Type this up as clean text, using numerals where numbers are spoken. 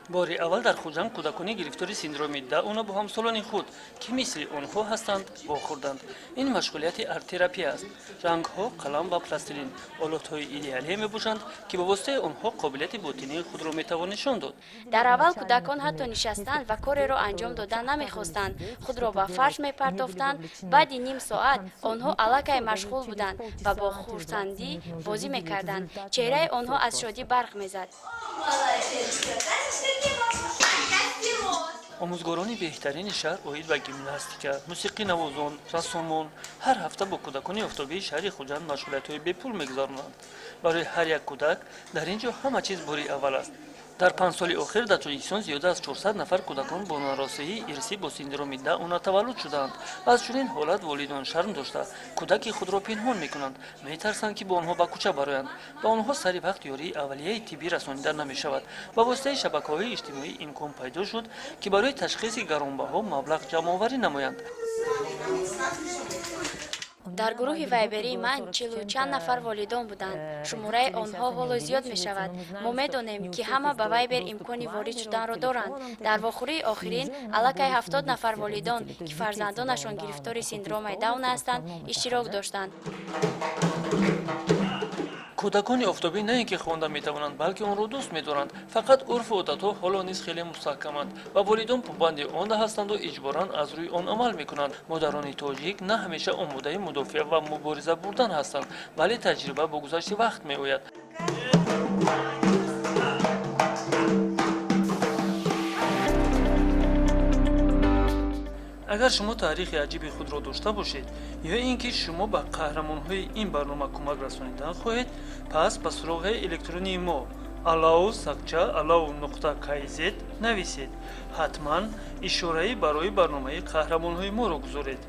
бори аввал дар хуҷанд кӯдакони гирифтори синдроми дауна бо ҳамсолони худ ки мисли онҳо ҳастанд вохӯрданд. Ин машғулияти арт-терапия аст. рангҳо, қалам ва пластилин олатҳои идеалие мебошанд ки бо воситаи онҳо қобилияти ботинии худро метавон нишон дод. дар аввал кӯдакон ҳатто нишастан ва кореро анҷом додан намехостанд, худро ба фарш мепартофтанд. баъди ним соат онҳо аллакай машғул буданд ва бо хурсандӣ бозӣ мекарданд. чеҳраи онҳо аз шодӣ барқ мезад. омӯзгорони беҳтарини шаҳр оид ба гимнастика, мусиқинавозон, рассомон ҳар ҳафта бо кӯдакони офтобии шаҳри хуҷанд машғулиятҳои бепул мегузаронанд. барои ҳар як кӯдак дар ин ҷо ҳама чиз бори аввал аст. дар 5 соли охир дар тоҷикистон зиёда аз 400 нафар кӯдакон бо норасоии ирсӣ бо синдроми дауна таваллуд шудаанд. аз чунин ҳолат волидон шарм дошта кӯдаки худро пинҳон мекунанд, метарсанд ки бо онҳо ба кӯча бароянд. ба онҳо сари вақт ёрии аввалияи тиббӣ расонида намешавад. ба воситаи шабакаҳои иҷтимоӣ имкон пайдо шуд ки барои ташхиси гаронбаҳо маблағ ҷамъоварӣ намоянд. дар гурӯҳи вайберии ман 40 чанд нафар волидон буданд. шумораи онҳо ҳоло зиёд мешавад. мо медонем ки ҳама ба вайбер имкони ворид шуданро доранд. дар вохӯрии охирин аллакай 70 нафар волидон ки фарзандонашон гирифтори синдромаи даун ҳастанд иштирок доштанд. кӯдакони офтобӣ на ин ки хонда метавонанд, балки онро дӯст медоранд. фақат урфу одатҳо ҳоло низ хеле мустаҳкаманд ва волидон пабанди он ҳастанду иҷборан аз рӯи он амал мекунанд. модарони тоҷик на ҳамеша омодаи мудофиа ва мубориза бурдан ҳастанд, вале таҷриба бо гузашти вақт меояд. агар шумо таърихи аҷиби худро дошта бошед ё ин ки шумо ба қаҳрамонҳои ин барнома кӯмак расонидан хоҳед, пас ба суроғи электронии мо allow.kz нависед. ҳатман ишораи барои барномаи қаҳрамонҳои моро гузоред.